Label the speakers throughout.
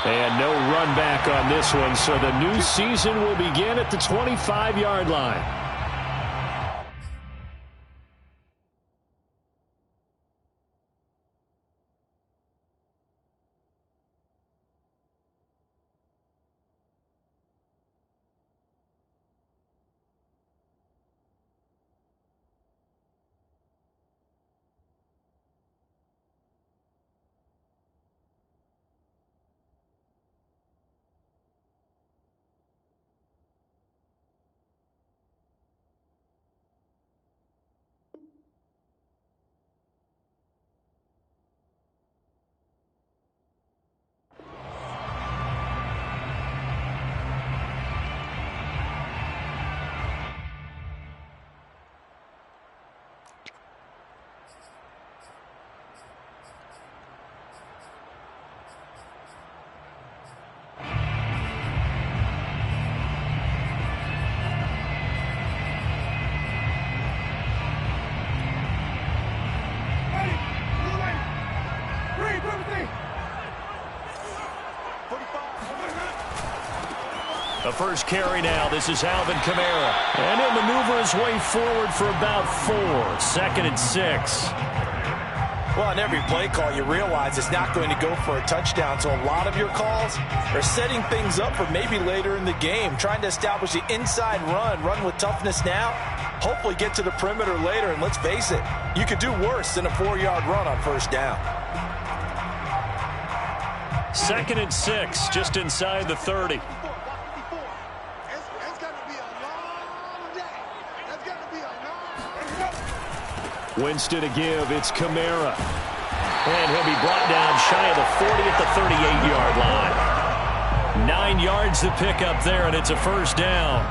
Speaker 1: And no run back on this one, so the new season will begin at the 25-yard line. The first carry now. This is Alvin Kamara. And he'll maneuver his way forward for about 4. 2nd and 6.
Speaker 2: Well, on every play call, you realize it's not going to go for a touchdown. So a lot of your calls are setting things up for maybe later in the game, trying to establish the inside run with toughness now, hopefully get to the perimeter later. And let's face it, you could do worse than a 4-yard run on first down.
Speaker 1: 2nd and 6, just inside the 30. Winston to give. It's Kamara. And he'll be brought down shy of the 40 at the 38-yard line. 9 yards to pick up there, and it's a first down.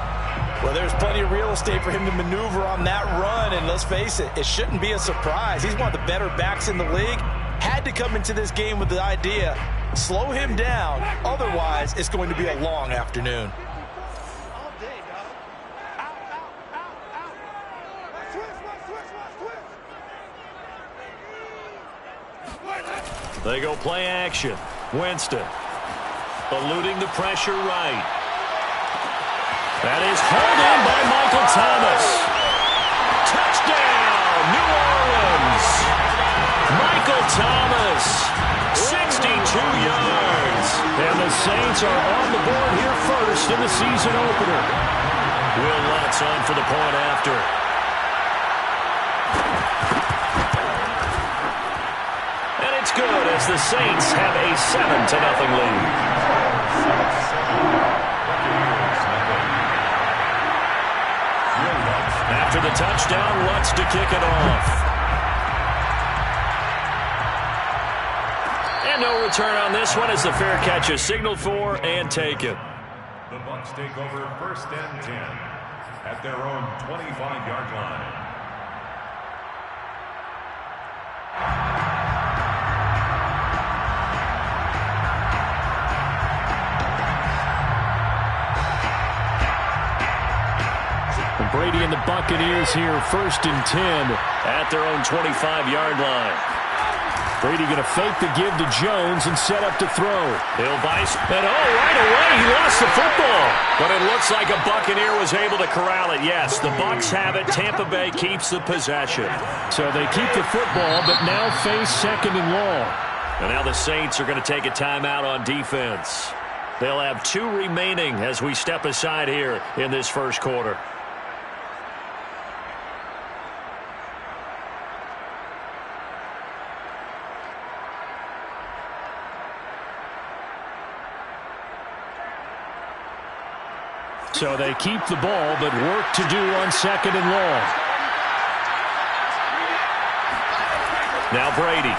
Speaker 2: Well, there's plenty of real estate for him to maneuver on that run, and let's face it, it shouldn't be a surprise. He's one of the better backs in the league. Had to come into this game with the idea, slow him down, otherwise it's going to be a long afternoon.
Speaker 1: They go play action. Winston eluding the pressure right. That is hauled in by Michael Thomas. Touchdown, New Orleans. Michael Thomas, 62 yards. And the Saints are on the board here first in the season opener. Will Lutz on for the point after. Good as the Saints have a 7-0 lead. After the touchdown, Lutz to kick it off. And no return on this one as the fair catch is signaled for and taken.
Speaker 3: The Bucs take over 1st and 10 at their own 25-yard line.
Speaker 1: Brady and the Buccaneers here, 1st and 10 at their own 25-yard line. Brady going to fake the give to Jones and set up to throw. He'll vice, and right away he lost the football. But it looks like a Buccaneer was able to corral it. Yes, the Bucs have it. Tampa Bay keeps the possession. So they keep the football, but now face 2nd and long. And now the Saints are going to take a timeout on defense. They'll have 2 remaining as we step aside here in this first quarter. So they keep the ball, but work to do on 2nd and long. Now Brady.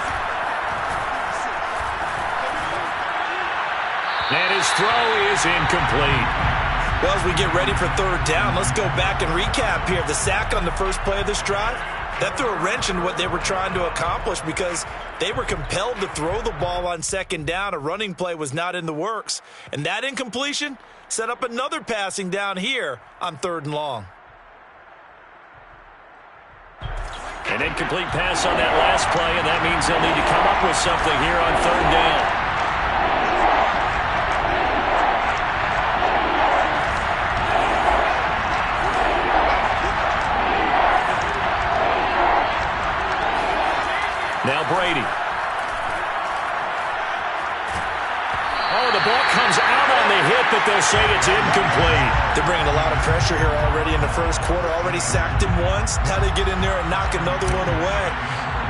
Speaker 1: And his throw is incomplete.
Speaker 2: Well, as we get ready for 3rd down, let's go back and recap here. The sack on the first play of this drive, that threw a wrench in what they were trying to accomplish because they were compelled to throw the ball on 2nd down. A running play was not in the works. And that incompletion set up another passing down here on 3rd and long.
Speaker 1: An incomplete pass on that last play, and that means they'll need to come up with something here on 3rd down. Oh, the ball comes out on the hit, but they'll say it's incomplete.
Speaker 2: They're bringing a lot of pressure here already in the first quarter. Already sacked him once. Now they get in there and knock another one away.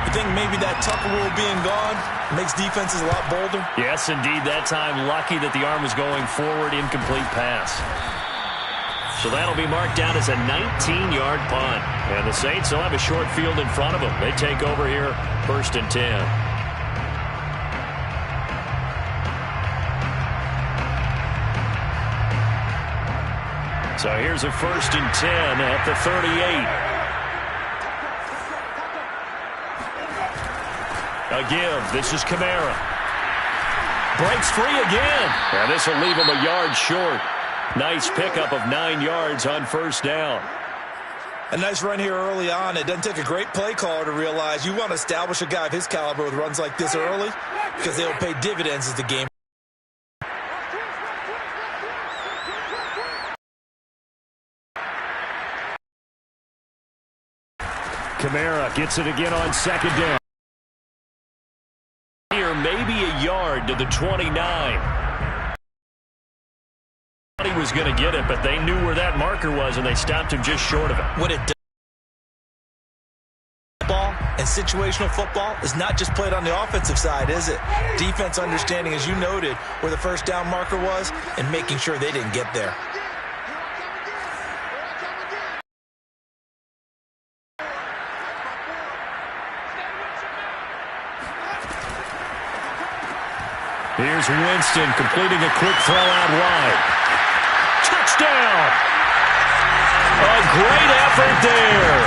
Speaker 2: You think maybe that Tucker rule being gone makes defenses a lot bolder?
Speaker 1: Yes, indeed. That time, lucky that the arm was going forward. Incomplete pass. So that'll be marked down as a 19-yard punt. And the Saints will have a short field in front of them. They take over here, 1st and 10. So here's a 1st and 10 at the 38. A give. This is Kamara. Breaks free again. And this will leave him a yard short. Nice pickup of 9 yards on 1st down.
Speaker 2: A nice run here early on. It doesn't take a great play caller to realize you want to establish a guy of his caliber with runs like this early because they'll pay dividends as the game.
Speaker 1: Kamara gets it again on 2nd down. Here, maybe a yard to the 29. He was going to get it, but they knew where that marker was, and they stopped him just short of it.
Speaker 2: What it does ball and situational football is not just played on the offensive side, is it? Defense understanding, as you noted, where the 1st down marker was and making sure they didn't get there.
Speaker 1: Here's Winston completing a quick throw out wide. Touchdown! A great effort there.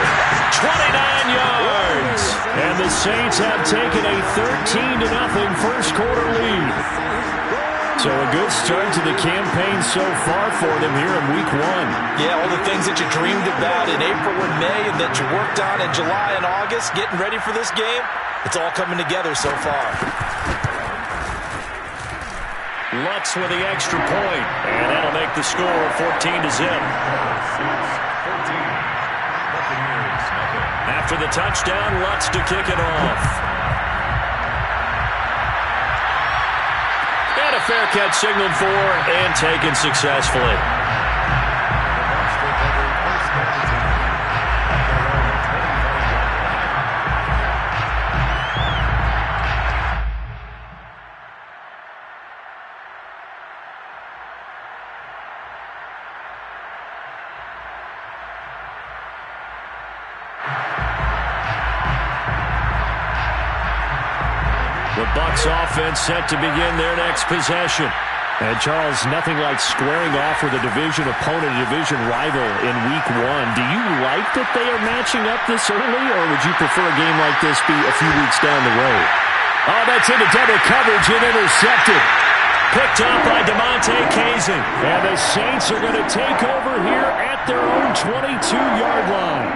Speaker 1: 29 yards. And the Saints have taken a 13-0 first quarter lead. So a good start to the campaign so far for them here in week 1.
Speaker 2: Yeah, all the things that you dreamed about in April and May and that you worked on in July and August, getting ready for this game, it's all coming together so far.
Speaker 1: Lutz with the extra point, and that'll make the score 14-0. After the touchdown, Lutz to kick it off. And a fair catch signaled for and taken successfully. The Bucs offense set to begin their next possession. And, Charles, nothing like squaring off with a division opponent, a division rival in week 1. Do you like that they are matching up this early, or would you prefer a game like this be a few weeks down the road? Oh, that's into double coverage and intercepted. Picked up by Keyztothecity. And the Saints are going to take over here at their own 22-yard line.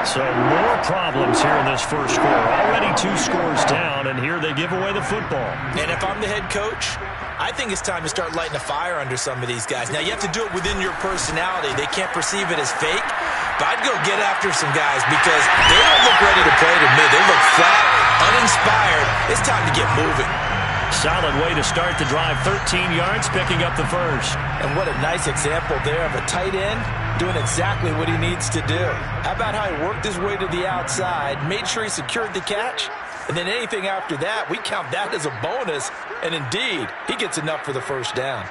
Speaker 1: So more problems here in this first quarter. Already 2 scores down, and here they give away the football.
Speaker 2: And if I'm the head coach, I think it's time to start lighting a fire under some of these guys. Now, you have to do it within your personality. They can't perceive it as fake, but I'd go get after some guys because they don't look ready to play to me. They look flat, uninspired. It's time to get moving.
Speaker 1: Solid way to start the drive. 13 yards, picking up the first.
Speaker 2: And what a nice example there of a tight end doing exactly what he needs to do. How about how he worked his way to the outside, made sure he secured the catch, and then anything after that, we count that as a bonus. And indeed, he gets enough for the 1st down.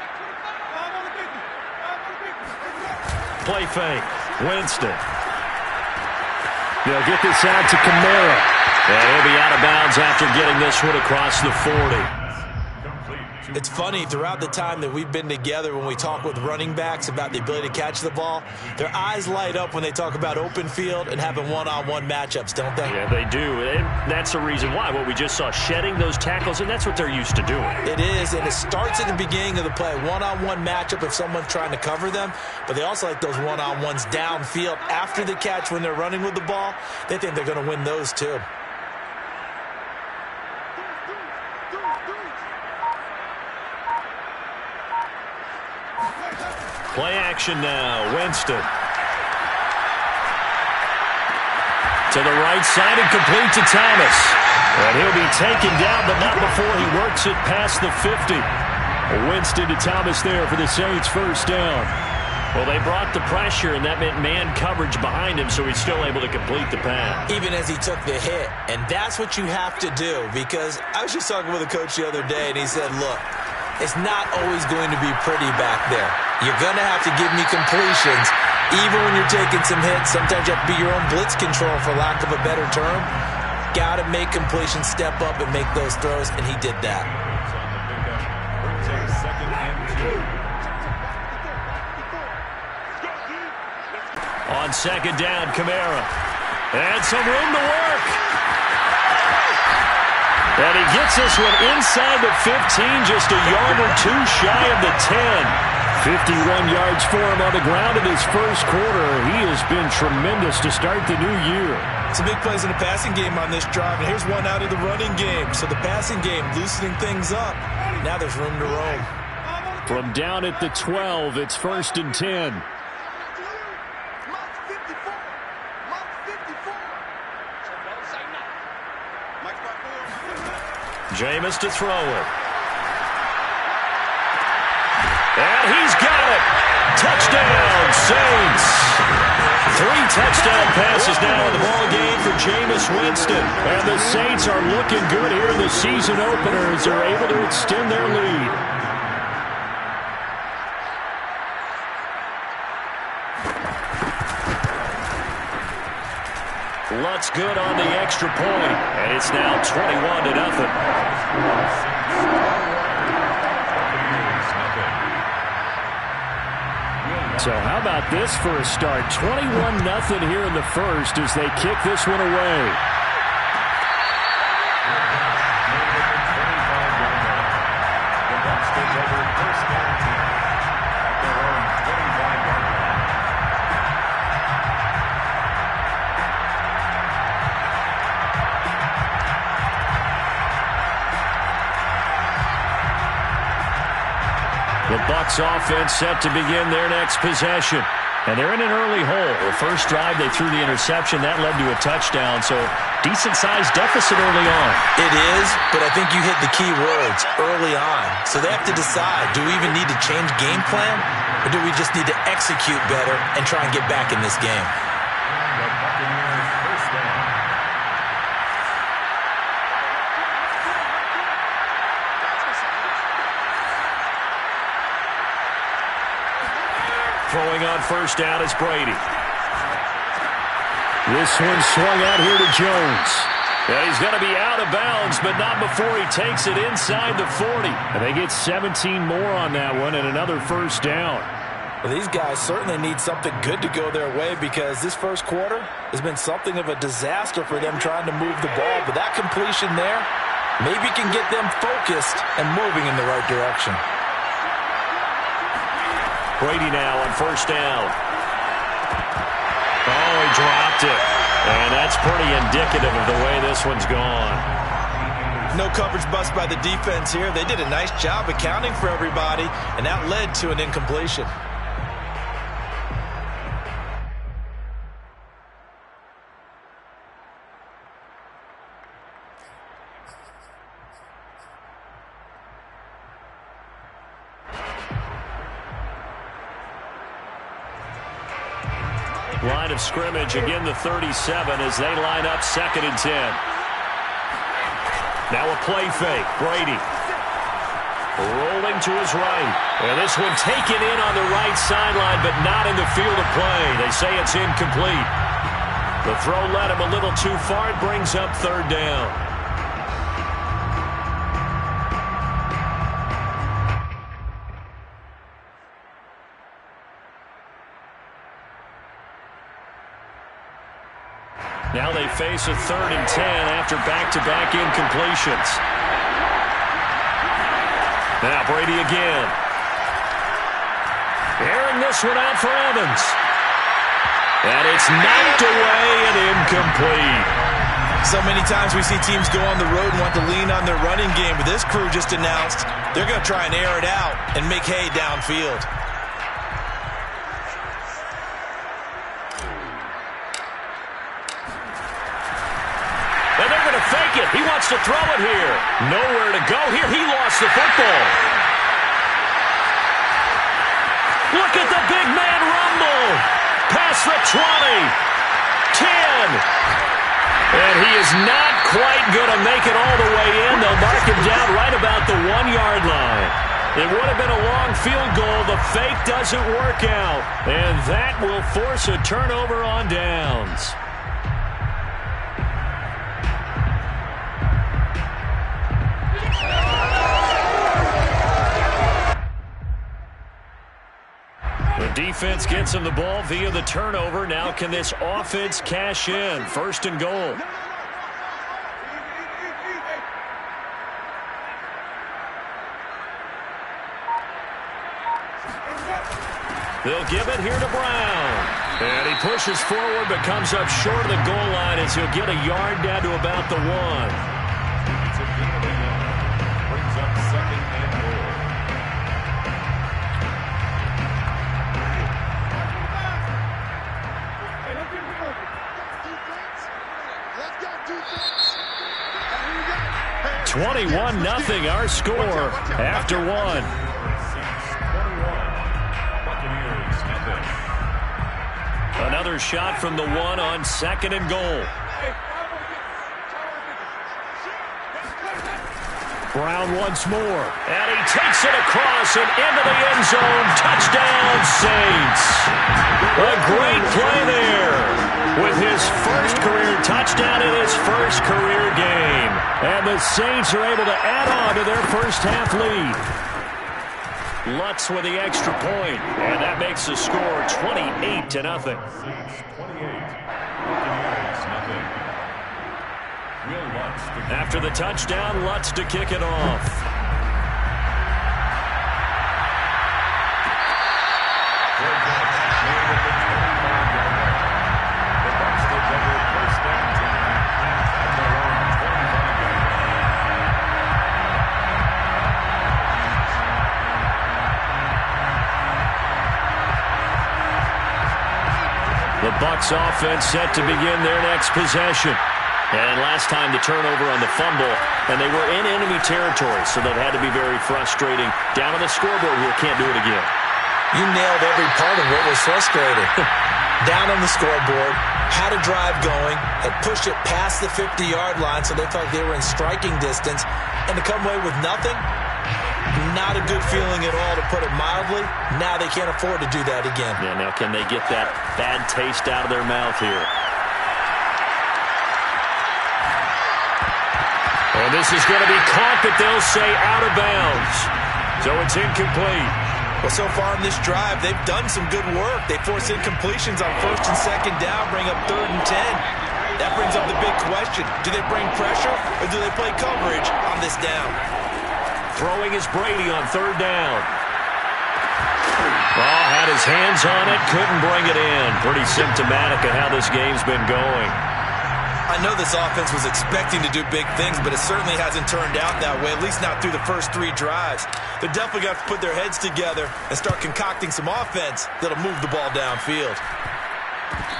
Speaker 1: Play fake. Winston. They'll get this out to Kamara. And he'll be out of bounds after getting this one across the 40.
Speaker 2: It's funny, throughout the time that we've been together, when we talk with running backs about the ability to catch the ball, their eyes light up when they talk about open field and having one-on-one matchups, don't they?
Speaker 1: Yeah, they do. And that's the reason why. What we just saw, shedding those tackles, and that's what they're used to doing.
Speaker 2: It is, and it starts at the beginning of the play. One-on-one matchup if someone's trying to cover them, but they also like those one-on-ones downfield after the catch when they're running with the ball. They think they're going to win those too.
Speaker 1: Play action now. Winston. To the right side and complete to Thomas. And he'll be taken down, but not before he works it past the 50. Winston to Thomas there for the Saints first down. Well, they brought the pressure, and that meant man coverage behind him, so he's still able to complete the pass.
Speaker 2: Even as he took the hit, and that's what you have to do, because I was just talking with a coach the other day, and he said, look, it's not always going to be pretty back there. You're going to have to give me completions. Even when you're taking some hits, sometimes you have to be your own blitz control, for lack of a better term. Got to make completions, step up, and make those throws, and he did that.
Speaker 1: On second down, Kamara. And some room to work. And he gets this one inside the 15, just a yard or two shy of the 10. 51 yards for him on the ground in his first quarter. He has been tremendous to start the new year.
Speaker 2: Some big plays in the passing game on this drive, and here's one out of the running game. So the passing game loosening things up. Now there's room to roam.
Speaker 1: From down at the 12, it's first and 10. Jameis to throw it. And he's got it. Touchdown, Saints. 3 touchdown passes now in the ball game for Jameis Winston. And the Saints are looking good here in the season opener as they're able to extend their lead. Lutz good on the extra point, and it's now 21-0. So how about this for a start? 21-0 here in the first as they kick this one away. The Bucs offense set to begin their next possession. And they're in an early hole. The first drive, they threw the interception. That led to a touchdown, so decent-sized deficit early on.
Speaker 2: It is, but I think you hit the key words, early on. So they have to decide, do we even need to change game plan, or do we just need to execute better and try and get back in this game?
Speaker 1: Throwing on first down is Brady. This one swung out here to Jones. And he's going to be out of bounds, but not before he takes it inside the 40. And they get 17 more on that one and another first down.
Speaker 2: Well, these guys certainly need something good to go their way because this first quarter has been something of a disaster for them trying to move the ball. But that completion there maybe can get them focused and moving in the right direction.
Speaker 1: Brady now on first down. Oh, he dropped it. And that's pretty indicative of the way this one's gone.
Speaker 2: No coverage bust by the defense here. They did a nice job accounting for everybody, and that led to an incompletion.
Speaker 1: Line of scrimmage, again the 37 as they line up second and 10. Now a play fake, Brady. Rolling to his right. And this one taken in on the right sideline, but not in the field of play. They say it's incomplete. The throw led him a little too far. It brings up third down. Now they face a 3rd and 10 after back-to-back incompletions. Now Brady again. Airing this one out for Evans. And it's knocked away and incomplete.
Speaker 2: So many times we see teams go on the road and want to lean on their running game, but this crew just announced they're going to try and air it out and make hay downfield.
Speaker 1: Fake it. He wants to throw it here. Nowhere to go here. He lost the football. across the 20. 10. And he is not quite going to make it all the way in. They'll mark him down right about the 1-yard line. It would have been a long field goal. The fake doesn't work out. And that will force a turnover on downs. The defense gets him the ball via the turnover. Now can this offense cash in? 1st and goal. They'll give it here to Brown. And he pushes forward but comes up short of the goal line as he'll get a yard down to about the 1.
Speaker 3: It's a gain of 11. Brings up 2nd and goal.
Speaker 1: Let's go, 21-0 our score after 1. Another shot from the 1 on 2nd and goal. Brown once more. And he takes it across and into the end zone. Touchdown, Saints. A great play there with his first career touchdown in his first career game. And the Saints are able to add on to their first half lead. Lutz with the extra point, and that makes the score 28-0. After the touchdown, Lutz to kick it off. The Bucs offense set to begin their next possession. And last time the turnover on the fumble, and they were in enemy territory, so that had to be very frustrating. Down on the scoreboard here, can't do it again.
Speaker 2: You nailed every part of what was frustrating. Down on the scoreboard, had a drive going, had pushed it past the 50-yard line, so they felt they were in striking distance, and to come away with nothing, not a good feeling at all, to put it mildly. Now they can't afford to do that again.
Speaker 1: Yeah, now can they get that bad taste out of their mouth here? And this is going to be caught, but they'll say out of bounds. So it's incomplete.
Speaker 2: Well, so far in this drive, they've done some good work. They force incompletions on 1st and 2nd down, bring up 3rd and 10. That brings up the big question. Do they bring pressure, or do they play coverage on this down?
Speaker 1: Throwing is Brady on 3rd down. Oh, had his hands on it, couldn't bring it in. Pretty symptomatic of how this game's been going.
Speaker 2: I know this offense was expecting to do big things, but it certainly hasn't turned out that way, at least not through the first 3 drives. They're definitely going to have to put their heads together and start concocting some offense that'll move the ball downfield.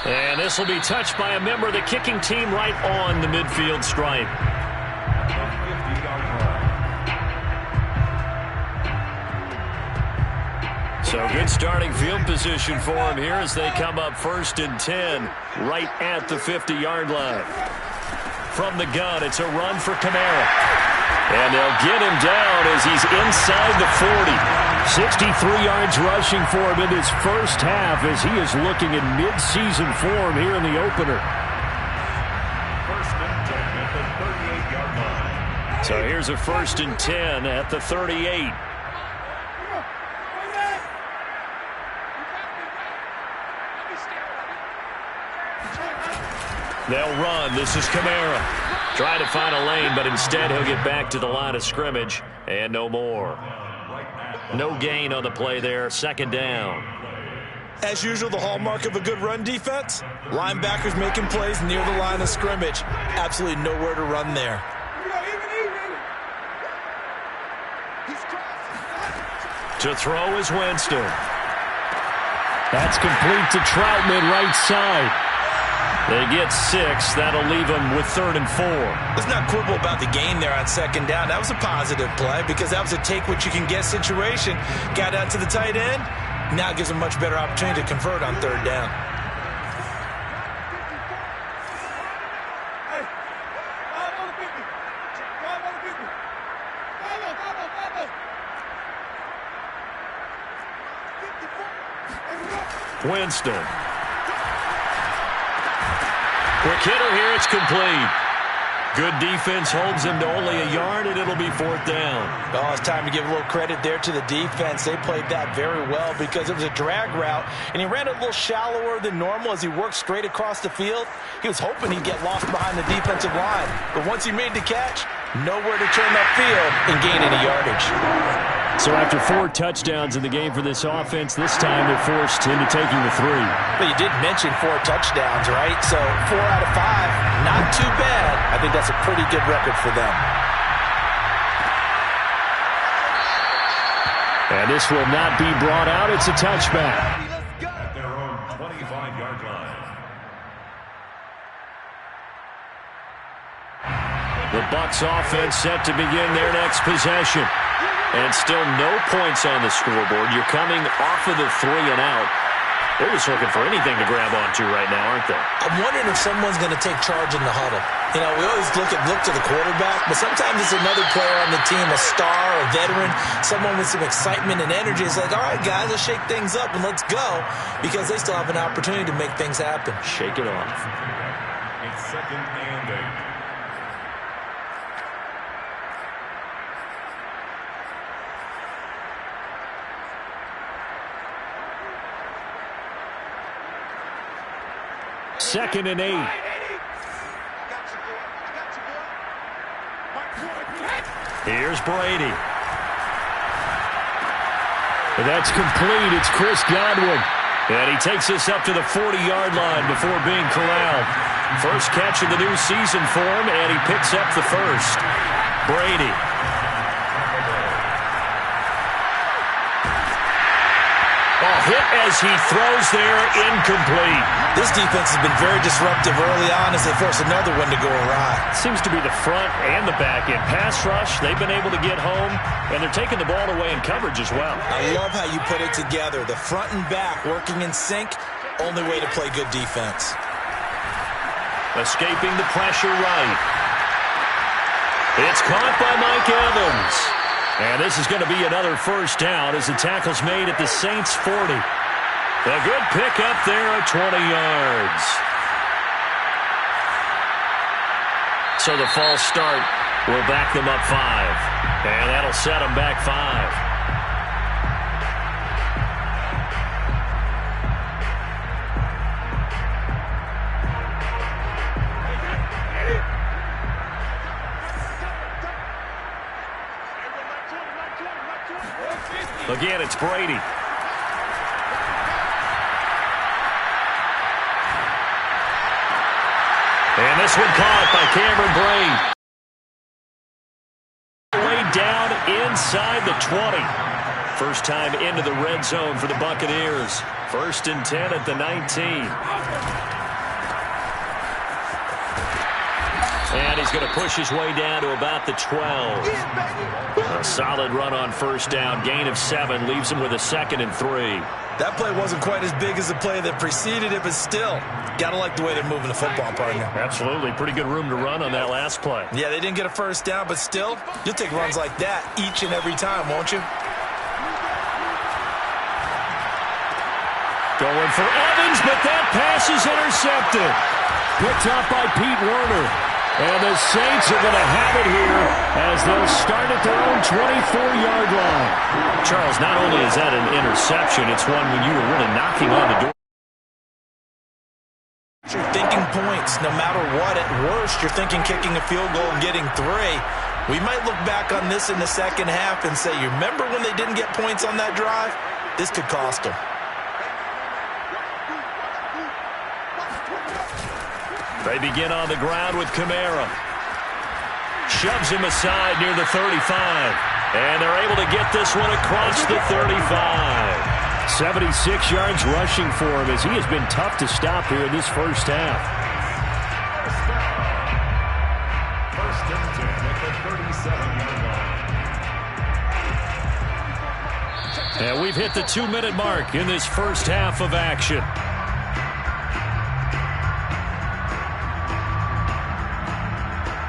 Speaker 1: And this will be touched by a member of the kicking team right on the midfield stripe. So good starting field position for him here as they come up 1st and 10 right at the 50-yard line. From the gun, it's a run for Kamara. And they'll get him down as he's inside the 40. 63 yards rushing for him in his first half as he is looking in mid-season form here in the opener.
Speaker 3: 1st and 10 at the 38-yard line.
Speaker 1: So here's a 1st and 10 at the 38. They'll run. This is Kamara. Try to find a lane, but instead he'll get back to the line of scrimmage and no more. No gain on the play there. 2nd down.
Speaker 2: As usual, the hallmark of a good run defense, linebackers making plays near the line of scrimmage. Absolutely nowhere to run there.
Speaker 1: To throw is Winston. That's complete to Troutman, right side. They get 6. That'll leave them with 3rd and 4.
Speaker 2: Let's not quibble about the gain there on 2nd down. That was a positive play because that was a take-what-you-can-get situation. Got out to the tight end. Now it gives them a much better opportunity to convert on 3rd down.
Speaker 1: Winston. Quick hitter here. It's complete. Good defense holds him to only a yard, and it'll be 4th down.
Speaker 2: Oh, it's time to give a little credit there to the defense. They played that very well because it was a drag route, and he ran a little shallower than normal as he worked straight across the field. He was hoping he'd get lost behind the defensive line, but once he made the catch, nowhere to turn upfield and gain any yardage.
Speaker 1: So after 4 touchdowns in the game for this offense, this time they're forced into taking the 3.
Speaker 2: But you did mention 4 touchdowns, right? So 4 out of 5, not too bad. I think that's a pretty good record for them.
Speaker 1: And this will not be brought out. It's a touchback.
Speaker 3: At their own 25-yard line.
Speaker 1: The Bucs offense set to begin their next possession. And still no points on the scoreboard. You're coming off of the 3 and out. They're just looking for anything to grab onto right now, aren't they?
Speaker 2: I'm wondering if someone's going to take charge in the huddle. You know, we always look to the quarterback, but sometimes it's another player on the team, a star, a veteran, someone with some excitement and energy. It's like, all right, guys, let's shake things up and let's go, because they still have an opportunity to make things happen.
Speaker 1: Shake it off.
Speaker 3: It's 2nd and 8.
Speaker 1: Second and 8. Here's Brady. That's complete. It's Chris Godwin. And he takes us up to the 40-yard line before being corralled. First catch of the new season for him, and he picks up the first. Brady. Hit as he throws there, incomplete.
Speaker 2: This defense has been very disruptive early on as they force another one to go awry.
Speaker 1: Seems to be the front and the back end. Pass rush, they've been able to get home, and they're taking the ball away in coverage as well.
Speaker 2: I love how you put it together. The front and back working in sync, only way to play good defense.
Speaker 1: Escaping the pressure right. It's caught by Mike Evans. And this is going to be another first down as the tackle's made at the Saints' 40. A good pickup there at 20 yards. So the false start will back them up 5. And that'll set them back 5. Again, it's Brady. And this one caught by Cameron Brate. Way down inside the 20. First time into the red zone for the Buccaneers. 1st and 10 at the 19. And he's going to push his way down to about the 12. A solid run on first down. Gain of 7 leaves him with a 2nd and 3.
Speaker 2: That play wasn't quite as big as the play that preceded it, but still, got to like the way they're moving the football, partner.
Speaker 1: Absolutely. Pretty good room to run on that last play.
Speaker 2: Yeah, they didn't get a first down, but still, you'll take runs like that each and every time, won't you?
Speaker 1: Going for Evans, but that pass is intercepted. Picked up by Pete Werner. And the Saints are going to have it here as they'll start at their own 24-yard line. Charles, not only is that an interception, it's one when you were really knocking on the door.
Speaker 2: You're thinking points no matter what. At worst, you're thinking kicking a field goal and getting 3. We might look back on this in the second half and say, you remember when they didn't get points on that drive? This could cost them.
Speaker 1: They begin on the ground with Kamara. Shoves him aside near the 35. And they're able to get this one across the 35. 76 yards rushing for him as he has been tough to stop here in this first half.
Speaker 3: First and 10 at the 37-yard line.
Speaker 1: And we've hit the 2-minute mark in this first half of action.